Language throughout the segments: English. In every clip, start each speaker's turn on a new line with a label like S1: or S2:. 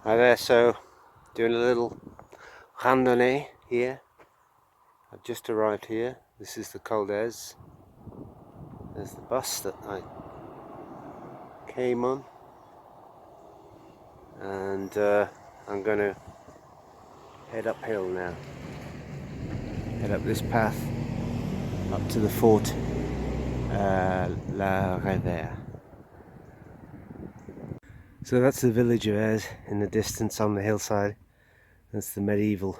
S1: Hi there, so doing a little randonnée here. I've just arrived here. This is the Col d'Ez. There's the bus that I came on, and I'm going to head uphill now. Head up this path up to the fort La Rivière. So that's the village of Ez in the distance on the hillside. That's the medieval,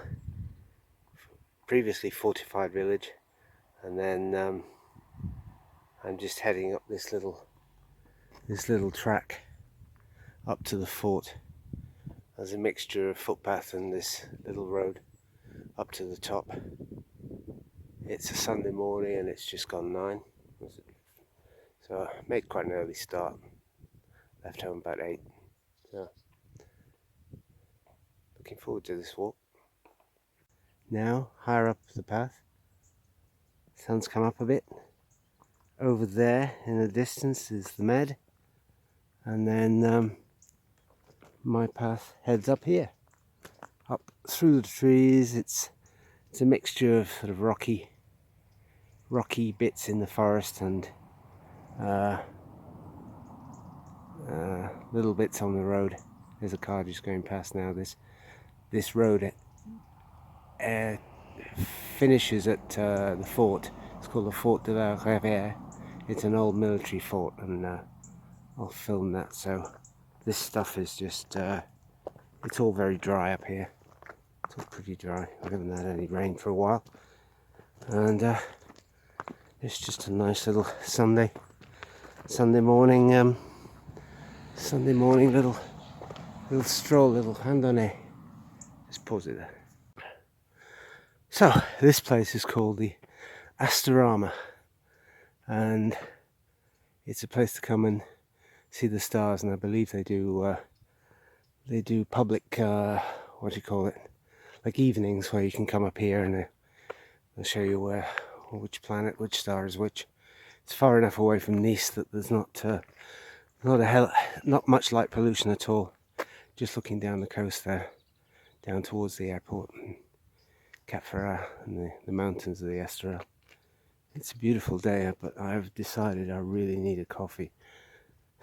S1: previously fortified village, and then I'm just heading up this little track up to the fort. There's a mixture of footpath and this little road up to the top. It's a Sunday morning and it's just gone 9, so I made quite an early start. Left home about 8, so looking forward to this walk. Now higher up the path, sun's come up a bit. Over there in the distance is the Med, and then my path heads up here, up through the trees. It's a mixture of sort of rocky bits in the forest and little bits on the road. There's a car just going past now. This road finishes at the fort. It's called the Fort de la Rivière. It's an old military fort, and I'll film that. So this stuff is just it's all very dry up here. It's all pretty dry. I haven't had any rain for a while, and it's just a nice little Sunday morning little stroll, little randonnée. Just pause it there. So this place is called the Astorama, and it's a place to come and see the stars. And I believe they do public what do you call it, like evenings, where you can come up here and they'll show you which planet, which star is which. It's far enough away from Nice that there's not much light pollution at all. Just looking down the coast there, down towards the airport and Cap Ferrat and the mountains of the Estoril. It's a beautiful day, but I've decided I really need a coffee,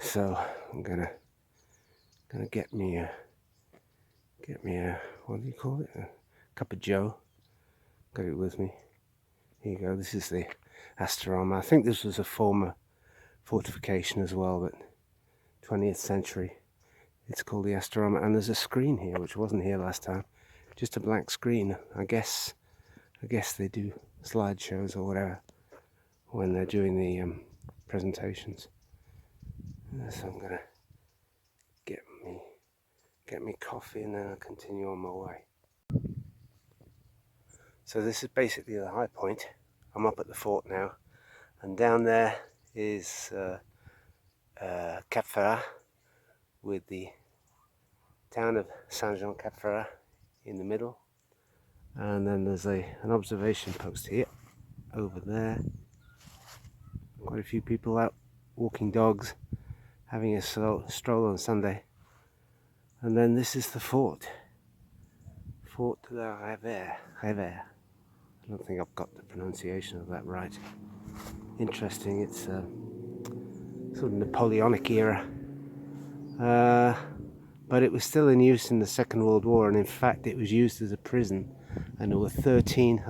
S1: so I'm gonna get me a what do you call it? A cup of Joe. Got it with me. Here you go. This is the Astorama. I think this was a former fortification as well, but 20th century. It's called the Astorama, and there's a screen here which wasn't here last time. Just a blank screen. I guess they do slideshows or whatever when they're doing the presentations. So I'm gonna get me coffee, and then I'll continue on my way. So this is basically the high point. I'm up at the fort now, and down there is Cap Ferrat, with the town of Saint-Jean-Cap-Ferrat in the middle, and then there's an observation post here, over there. Quite a few people out walking dogs, having a stroll on Sunday. And then this is the fort, Fort de la Rivière. I don't think I've got the pronunciation of that right. Interesting. It's sort of Napoleonic era, but it was still in use in the Second World War, and in fact it was used as a prison, and there were 13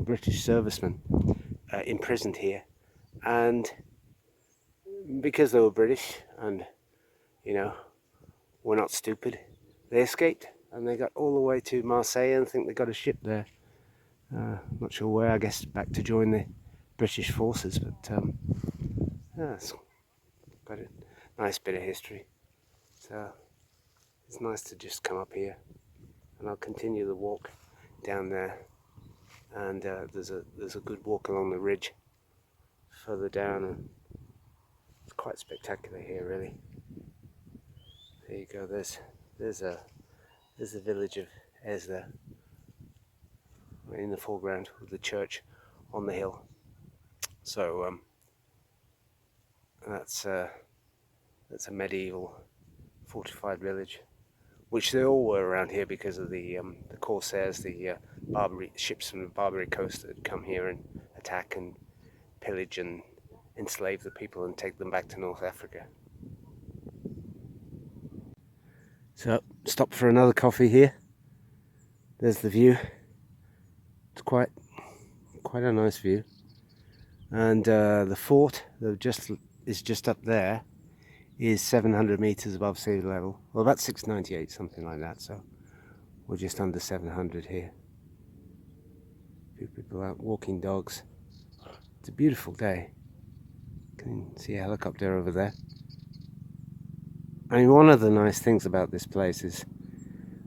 S1: British servicemen imprisoned here, and because they were British and were not stupid, they escaped and they got all the way to Marseille, and I think they got a ship there. Not sure where, I guess back to join the British forces, but yeah, it's got a nice bit of history. So it's nice to just come up here, and I'll continue the walk down there, and there's a good walk along the ridge further down, and it's quite spectacular here, really. There you go. There's the village of Ez there, in the foreground, with the church on the hill. So that's a medieval fortified village which they all were around here because of the corsairs, the Barbary ships from the Barbary coast that had come here and attack and pillage and enslave the people and take them back to North Africa. So, stop for another coffee here. There's the view. It's quite a nice view. And the fort that is just up there is 700 meters above sea level. Well, about 698, something like that. So we're just under 700 here. A few people out walking dogs. It's a beautiful day. You can see a helicopter over there. I mean, one of the nice things about this place is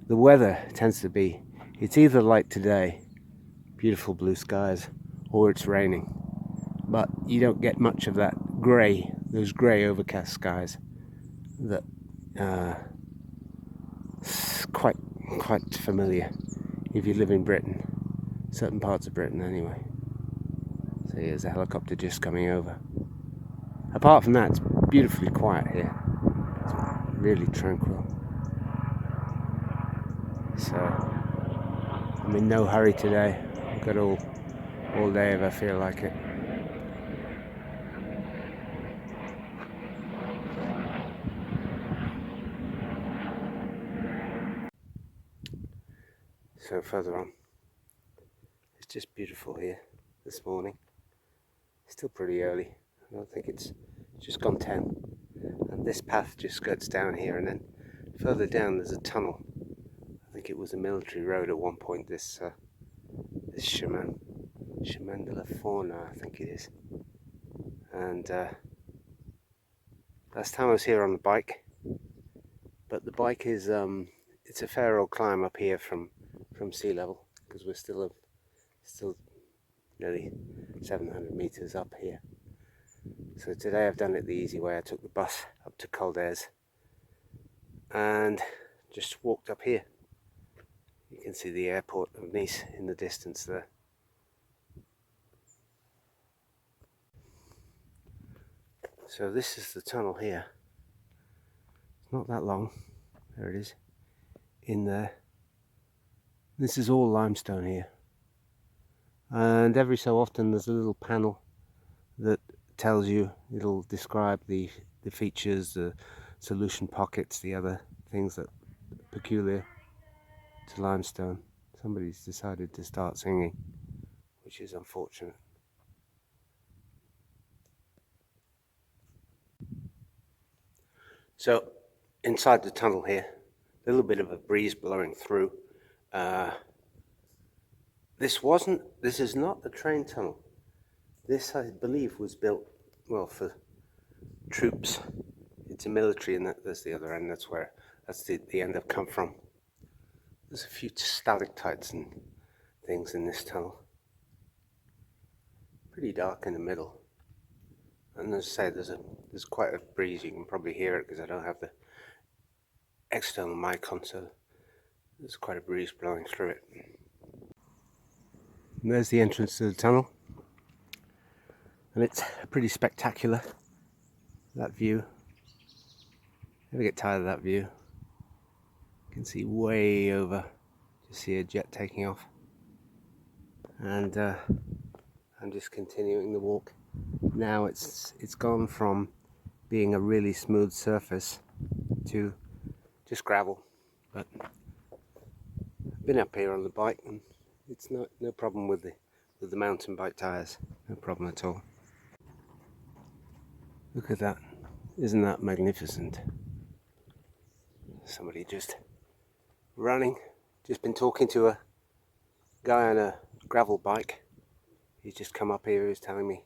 S1: the weather tends to be, it's either like today, beautiful blue skies, or it's raining. But you don't get much of that grey, those grey overcast skies that quite familiar if you live in Britain, certain parts of Britain anyway. So here's a helicopter just coming over. Apart from that, it's beautifully quiet here. It's really tranquil. So I'm in no hurry today. I've got all day if I feel like it. So further on, it's just beautiful here this morning. It's still pretty early. I don't think it's just gone 10. And this path just skirts down here, and then further down there's a tunnel. I think it was a military road at one point, this Chemin de la Fauna, I think it is. And last time I was here on the bike, but the bike is it's a fair old climb up here from sea level, because we're still nearly 700 meters up here. So today I've done it the easy way. I took the bus up to Col d'Ez and just walked up here. You can see the airport of Nice in the distance there. So this is the tunnel here. It's not that long. There it is. In there. This is all limestone here. And every so often there's a little panel that tells you, it'll describe the features, the solution pockets, the other things that are peculiar to limestone. Somebody's decided to start singing, which is unfortunate. So inside the tunnel here, a little bit of a breeze blowing through. This is not a train tunnel. This, I believe, was built, well, for troops. It's a military, and that's the other end. That's the end I've come from. There's a few stalactites and things in this tunnel. Pretty dark in the middle. And as I say, there's quite a breeze. You can probably hear it because I don't have the external mic on, so there's quite a breeze blowing through it. And there's the entrance to the tunnel. And it's pretty spectacular, that view. Never get tired of that view. You can see way over, just see a jet taking off. And I'm just continuing the walk. Now it's gone from being a really smooth surface to just gravel. But I've been up here on the bike, and it's no problem with the mountain bike tires. No problem at all. Look at that. Isn't that magnificent? Somebody just running. Just been talking to a guy on a gravel bike. He's just come up here. He's telling me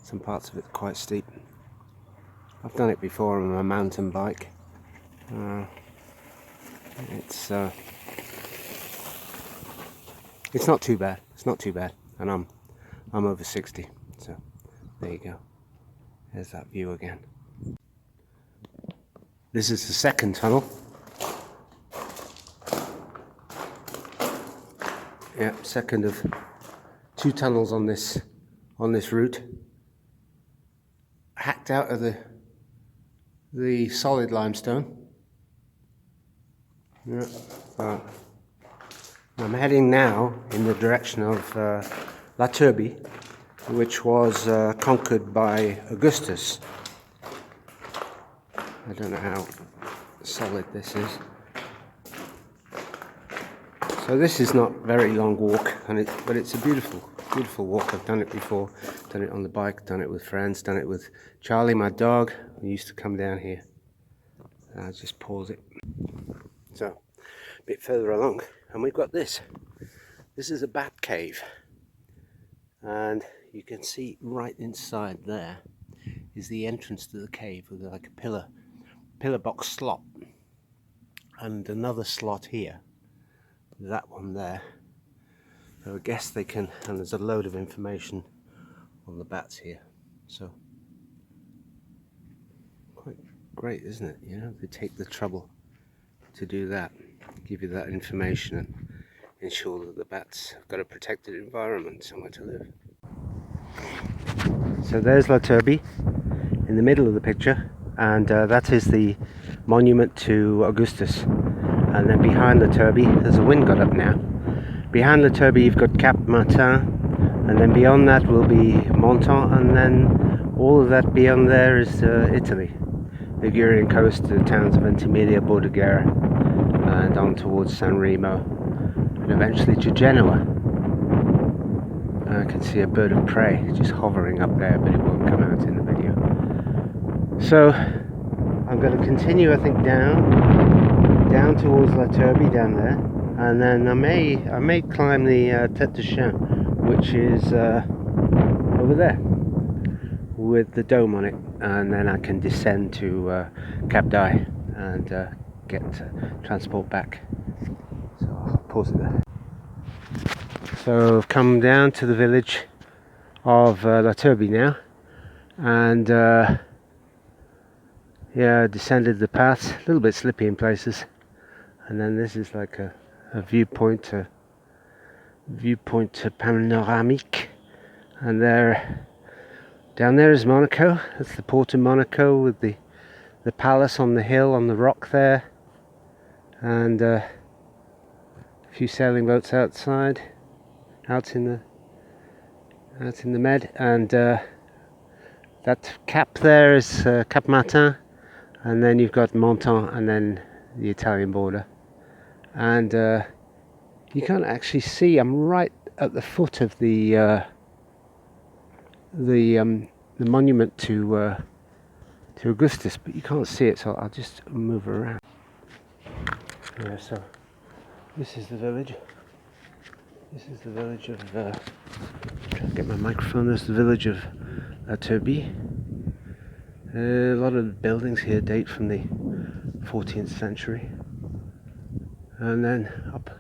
S1: some parts of it are quite steep. I've done it before on a mountain bike. It's not too bad. It's not too bad. And I'm over 60. So there you go. There's that view again. This is the second tunnel. Yeah, second of 2 tunnels on this route. Hacked out of the solid limestone. Yeah. Well, I'm heading now in the direction of La Turbie, which was conquered by Augustus. I don't know how solid this is. So this is not a very long walk, but it's a beautiful walk. I've done it before, done it on the bike, done it with friends, done it with Charlie, my dog, who used to come down here. I'll just pause it. So, a bit further along, and we've got this. This is a bat cave, and you can see right inside there is the entrance to the cave with like a pillar box slot, and another slot here. That one there. So I guess they can, and there's a load of information on the bats here. So quite great, isn't it? You know, they take the trouble to do that, give you that information and ensure that the bats have got a protected environment, somewhere to live. So there's La Turbie in the middle of the picture, and that is the monument to Augustus. And then behind La Turbie, there's a wind got up now. Behind La Turbie you've got Cap Martin, and then beyond that will be Monton, and then all of that beyond there is Italy. Ligurian coast, the towns of Ventimiglia, Bordighera, and on towards San Remo, and eventually to Genoa. I can see a bird of prey just hovering up there, but it won't come out in the video. So I'm going to continue, I think, down towards La Turbie down there, and then I may climb the Tête de Chien, which is over there with the dome on it, and then I can descend to Cap d'Aille and get transport back. So I'll pause it there. So I've come down to the village of La Turbie now, and yeah, descended the path, a little bit slippy in places, and then this is like a viewpoint panoramique, and there, down there is Monaco. That's the port of Monaco with the palace on the hill on the rock there, and a few sailing boats outside, out in the Med, and that cap there is Cap Martin, and then you've got Monton, and then the Italian border, and you can't actually see. I'm right at the foot of the monument to Augustus, but you can't see it, so I'll just move around. Yeah, so this is the village. This is the village of. Try to get my microphone. There's the village of La Turbie. A lot of the buildings here date from the 14th century, and then up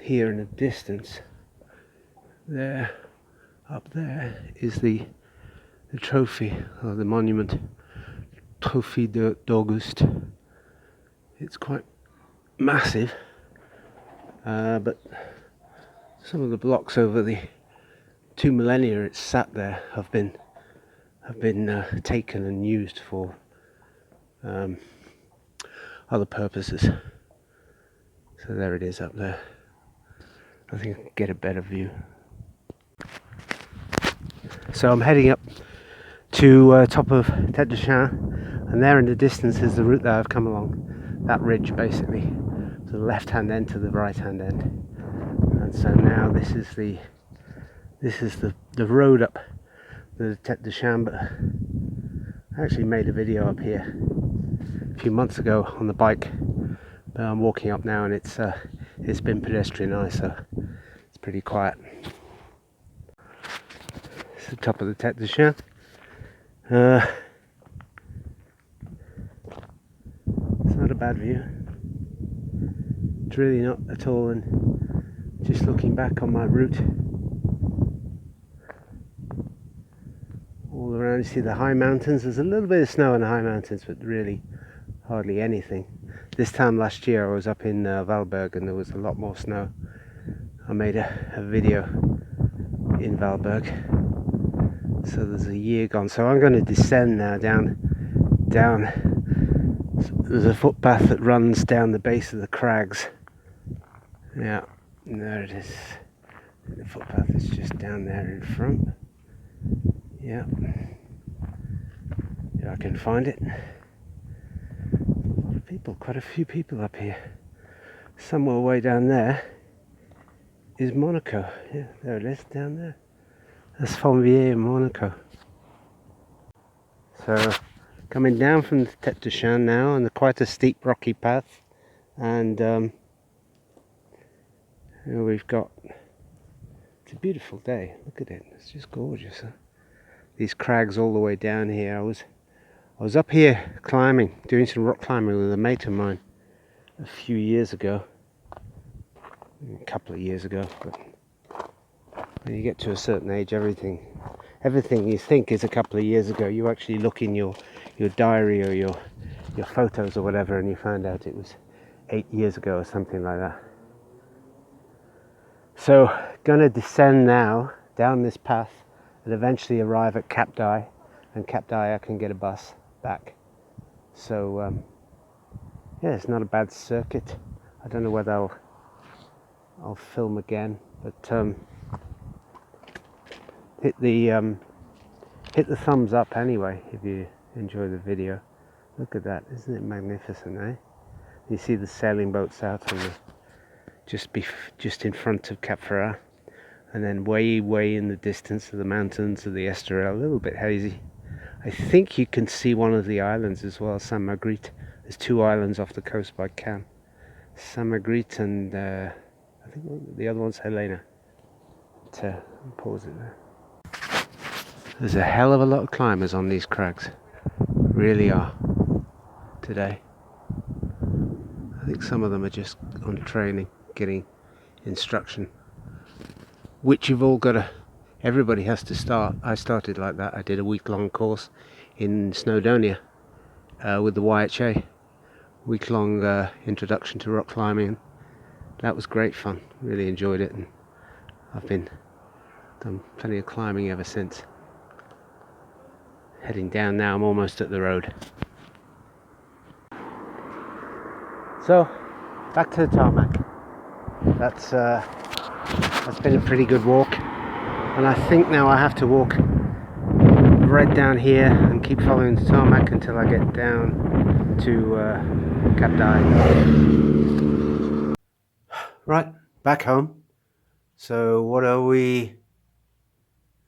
S1: here in the distance, there, up there is the trophy, or the monument, Trophy d'Auguste. It's quite massive, but some of the blocks over the 2 millennia it's sat there have been taken and used for other purposes. So there it is up there. I think I can get a better view. So I'm heading up to top of Tête de Chien, and there in the distance is the route that I've come along. That ridge basically, to the left hand end to the right hand end. And so now this is the road up the Tête de Chien, but I actually made a video up here a few months ago on the bike, but I'm walking up now, and it's been pedestrianised, so it's pretty quiet. It's the top of the Tête de Chien. It's not a bad view. It's really not at all, and just looking back on my route, all around you see the high mountains. There's a little bit of snow in the high mountains, but really hardly anything. This time last year I was up in Valberg, and there was a lot more snow. I made a video in Valberg, so there's a year gone. So I'm going to descend now down there's a footpath that runs down the base of the crags. Yeah, there it is. The footpath is just down there in front. Yeah, if I can find it. A lot of people, quite a few people up here. Somewhere way down there is Monaco. Yeah, there it is, down there. That's Fonvier in Monaco. So, coming down from the Tête de Chien now on quite a steep rocky path, and here we've got, it's a beautiful day. Look at it, it's just gorgeous. Huh? These crags all the way down here. I was up here climbing, doing some rock climbing with a mate of mine a few years ago, a couple of years ago. But when you get to a certain age, everything you think is a couple of years ago, you actually look in your diary or your photos or whatever, and you find out it was 8 years ago or something like that. So, gonna descend now down this path and eventually arrive at Cap d'Aille, and Cap d'Aille I can get a bus back. So yeah, it's not a bad circuit. I don't know whether I'll film again, but hit the thumbs up anyway if you enjoy the video. Look at that, isn't it magnificent, eh? You see the sailing boats out on the just in front of Cap Ferrat, and then way in the distance of the mountains of the Esterel, a little bit hazy. I think you can see one of the islands as well, Saint Marguerite. There's 2 islands off the coast by Cannes, Saint Marguerite and I think the other one's Helena. Pause it there. There's a hell of a lot of climbers on these crags, really are, today. I think some of them are just on training, getting instruction, which you've all got to, everybody has to start. I started like that. I did a week-long course in Snowdonia with the YHA, week-long introduction to rock climbing. That was great fun, really enjoyed it, and I've done plenty of climbing ever since. Heading down now, I'm almost at the road. So, back to the tarmac. That's been a pretty good walk, and I think now I have to walk right down here and keep following the tarmac until I get down to Cap d'Aille. Right, back home. So what are we?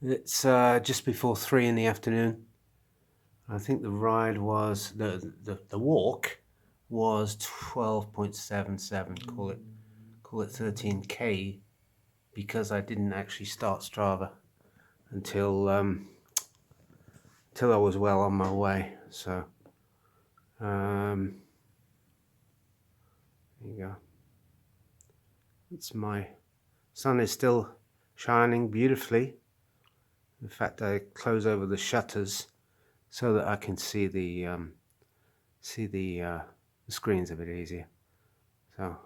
S1: It's just before 3 in the afternoon. I think the ride was the walk was 12.77. Call it 13k, because I didn't actually start Strava until I was well on my way. So there you go. It's my sun is still shining beautifully. In fact, I close over the shutters so that I can see the screens a bit easier. So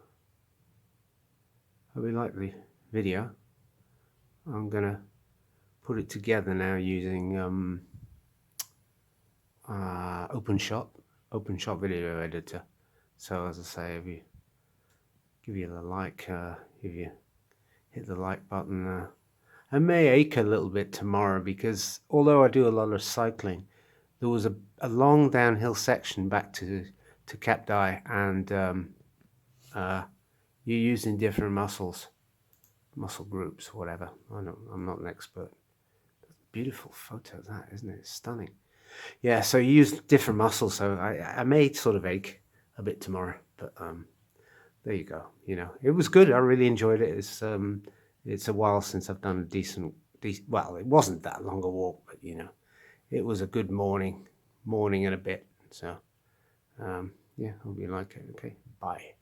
S1: hope you like the video. I'm gonna put it together now using OpenShot video editor. So as I say, if you give you the like, if you hit the like button, I may ache a little bit tomorrow, because although I do a lot of cycling, there was a long downhill section back to Cap d'Aille, and you're using different muscle groups, whatever. I'm not an expert. Beautiful photo, that, isn't it? It's stunning. Yeah, so you use different muscles, so I may sort of ache a bit tomorrow, but there you go. You know, it was good. I really enjoyed it. It's a while since I've done a decent. Well, it wasn't that long a walk, but you know, it was a good morning and a bit. So yeah, hope you like it. Okay, bye.